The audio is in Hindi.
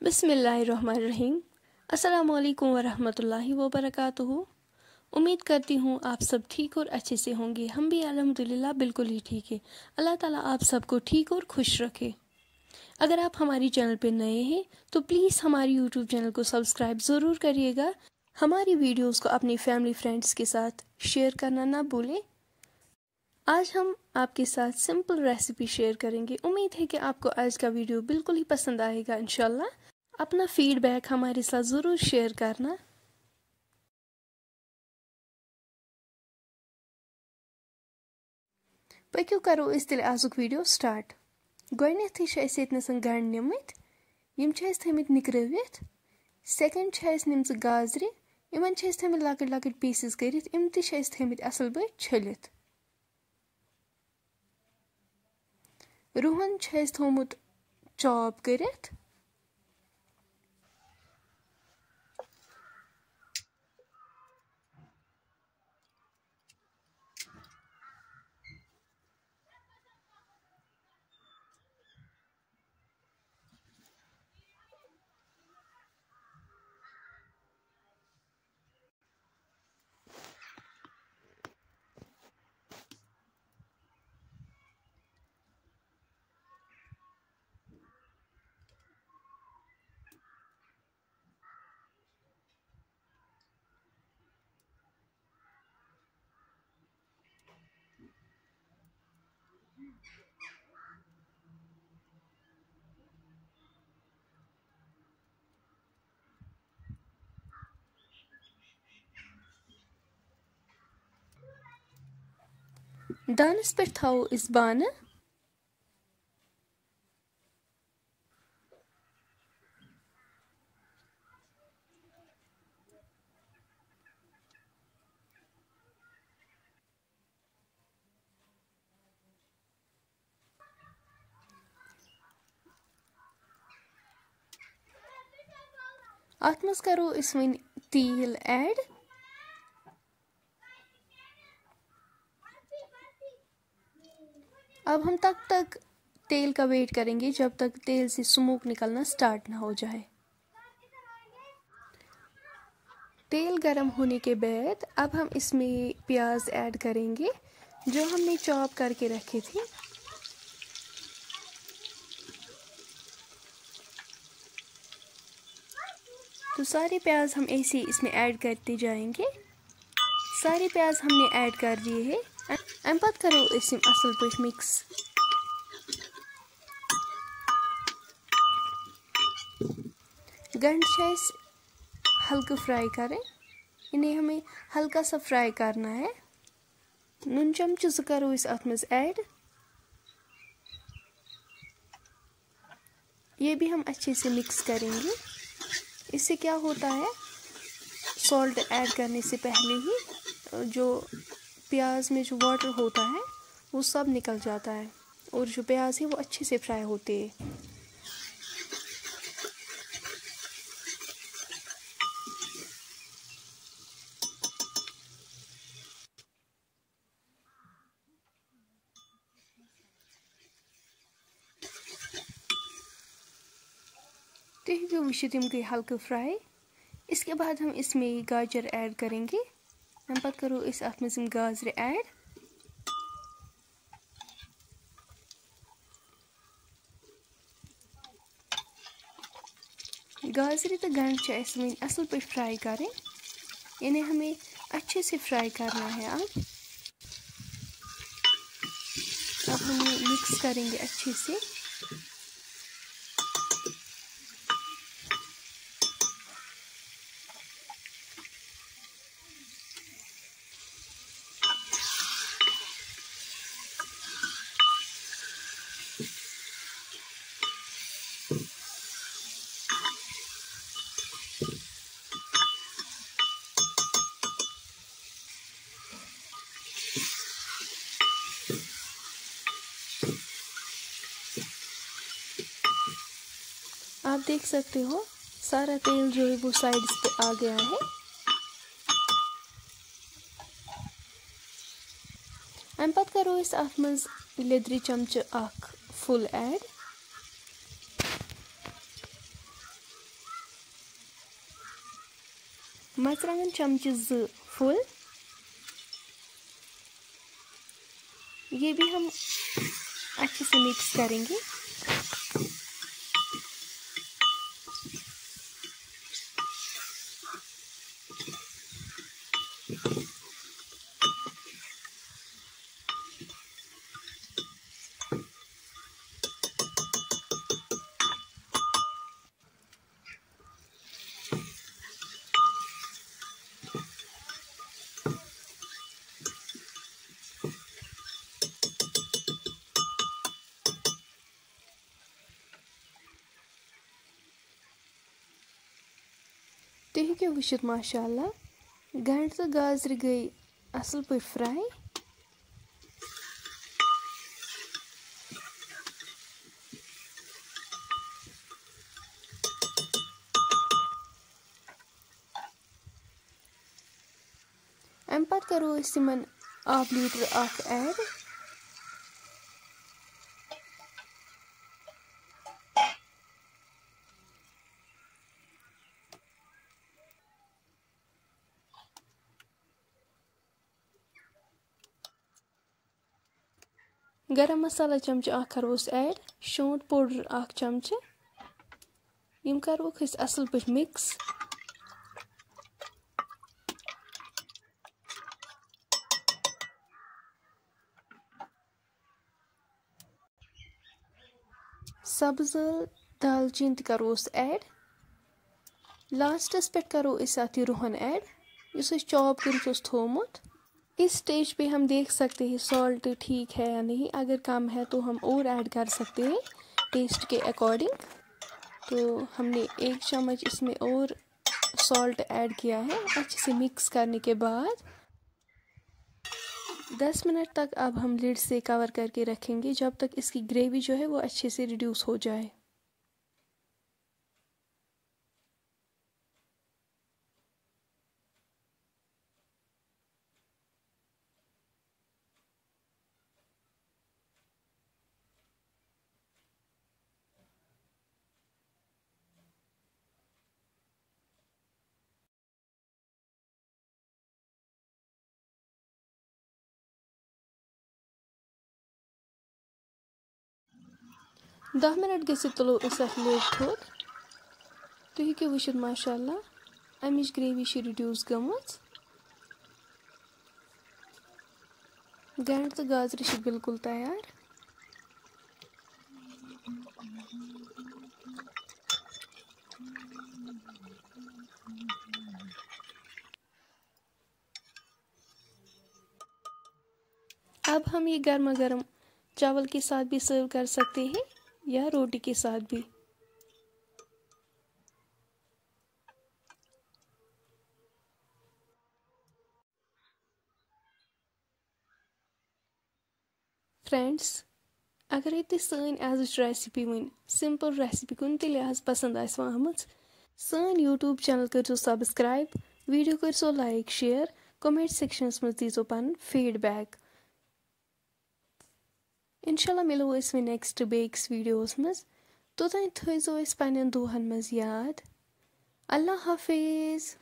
बिस्मिल्लाहिर्रहमानिर्रहीम। अस्सलामुअलैकुम वरहमतुल्लाहि वबरकातुहू। उम्मीद करती हूँ आप सब ठीक और अच्छे से होंगे। हम भी अल्हम्दुलिल्लाह बिल्कुल ही ठीक है। अल्लाह ताला आप सबको ठीक और खुश रखे। अगर आप हमारी चैनल पे नए हैं तो प्लीज़ हमारी यूट्यूब चैनल को सब्सक्राइब ज़रूर करिएगा। हमारी वीडियोस को अपनी फैमिली फ्रेंड्स के साथ शेयर करना ना भूलें। आज हम आपके साथ सिंपल रेसिपी शेयर करेंगे। उम्मीद है कि आपको आज का वीडियो बिल्कुल ही पसंद आएगा इंशाल्लाह। अपना फीडबैक हमारे साथ ज़रूर शेयर करना। पक्यू करो इस तेल आजुक वीडियो स्टार्ट। गोडनेथी ये गंड निमित यम थमित निकरवित। सेकंड निम्स गाजर इन थमित लकट लकट पीसेस करित इम थमित असल पे छलित। रुहन थोमुत चॉप करित। दानस पे थो इस बान। अत मज करो इस वन तेल ऐड। अब हम तब तक तेल का वेट करेंगे जब तक तेल से स्मोक निकलना स्टार्ट ना हो जाए। तेल गर्म होने के बाद अब हम इसमें प्याज ऐड करेंगे जो हमने चॉप करके रखे थे। तो सारे प्याज हम ऐसे इसमें ऐड करते जाएंगे। सारे प्याज हमने ऐड कर दिए हैं। अम पत करो इस असल पे मिक्स। गंड हल्का फ्राई करें। इन्हें हमें हल्का सा फ्राई करना है। नून चमच करो इस अत मज ऐड। ये भी हम अच्छे से मिक्स करेंगे। इससे क्या होता है, सॉल्ट ऐड करने से पहले ही जो प्याज में जो वाटर होता है वो सब निकल जाता है और जो प्याज है वो अच्छे से फ्राई होते हैं। तो वम गई हल्का फ्राई। इसके बाद हम इसमें गाजर ऐड करेंगे। हम पत करो इस अत मज गाजर ऐड। गाजर तो गंड वन असल पे फ्राई करें। इन्हें हमें अच्छे से फ्राई करना है। अब हम मिक्स करेंगे अच्छे से। आप देख सकते हो सारा तेल जो है वो साइड्स पे आ गया है। अम पत करो इस अत मज लेदरी चमच फुल ऐड। मर्चंटान चमचे 2 फुल, ये भी हम अच्छे से मिक्स करेंगे। तुम हेकि वुचित माशाअल्लाह गंड तो गाजर गई असल पे फ्राई। अम पत करो इमन ½ लीटर अख ऐड। गरम मसाला चमचे 1 करोस ऐड, शोंठ पाउडर 1 चमचे, यम करोक अस असल पे मिक्स। सब्ज दालचीन त करोस ऐड। लास्टस पे करो इस अत रुहन ऐड इस चॉप कर थोमुत। इस स्टेज पे हम देख सकते हैं सॉल्ट ठीक है या नहीं, अगर कम है तो हम और ऐड कर सकते हैं टेस्ट के अकॉर्डिंग। तो हमने 1 चम्मच इसमें और सॉल्ट ऐड किया है। अच्छे से मिक्स करने के बाद 10 मिनट तक अब हम लिड से कवर करके रखेंगे जब तक इसकी ग्रेवी जो है वो अच्छे से रिड्यूस हो जाए। दह मिनट गो तुलो इस लिड थोद। तुम हेकि वुचित माशाअल्लाह अमिच ग्रेवी रिड्यूस गमच। गंड तो गाजर बिल्कुल तैयार। अब हम ये गर्मा गर्म चावल के साथ भी सर्व कर सकते हैं या रोटी के साथ भी। फ्रेंड्स, अगर ये सन एज रेसिपी वन सिंपल रेसिपी कुन ते लिहाज पसंद आमत सन यूट्यूब चैनल करो सब्सक्राइब, वीडियो करो लाइक शेयर, कमेंट सेक्शनस मज दीजो पन फीडबैक। इंशाल्लाह मिलो अस नेक्स्ट बेक्स वीडियोस मज। तोतान थो पन्न दुहन मज याद। अल्लाह हाफिज।